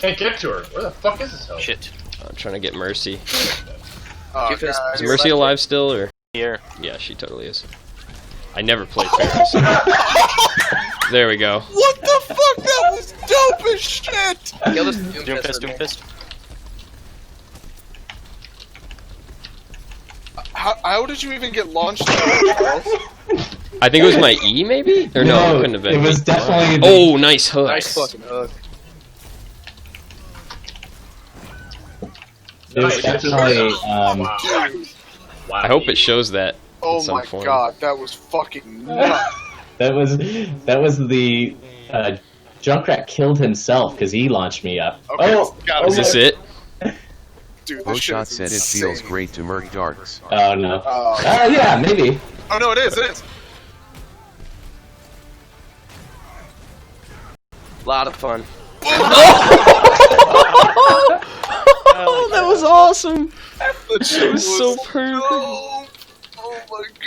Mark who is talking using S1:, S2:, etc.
S1: Can't get to her. Where the fuck is this hell?
S2: Shit.
S3: I'm trying to get Mercy.
S1: Oh,
S2: Give us-
S1: God.
S3: Is Mercy alive still, or?
S2: Here.
S3: Yeah, she totally is. I never played Ferris. There we go.
S4: What the fuck? That was dope as shit!
S2: Kill this Doomfist.
S4: How did you even get launched?
S3: I think it was my E, maybe? Or no, it couldn't have been.
S5: It was definitely.
S3: Oh, nice hook.
S2: Nice fucking hook.
S5: It was definitely.
S1: Wow.
S3: I hope it shows that.
S4: Oh
S3: in some
S4: my
S3: form.
S4: god, that was fucking nuts.
S5: That was the Junkrat killed himself because he launched me up.
S4: Okay,
S5: Oh,
S4: got
S3: Is this it?
S4: Dude, this shit
S6: Boshot
S4: is
S6: said it
S4: insane.
S6: feels great to murk darks.
S5: oh no.
S4: Oh.
S5: Yeah, maybe.
S4: Oh no, it is.
S2: A lot of fun.
S3: Oh, that was awesome.
S4: That shit
S3: was so
S4: dope.
S3: perfect.
S4: Oh my god.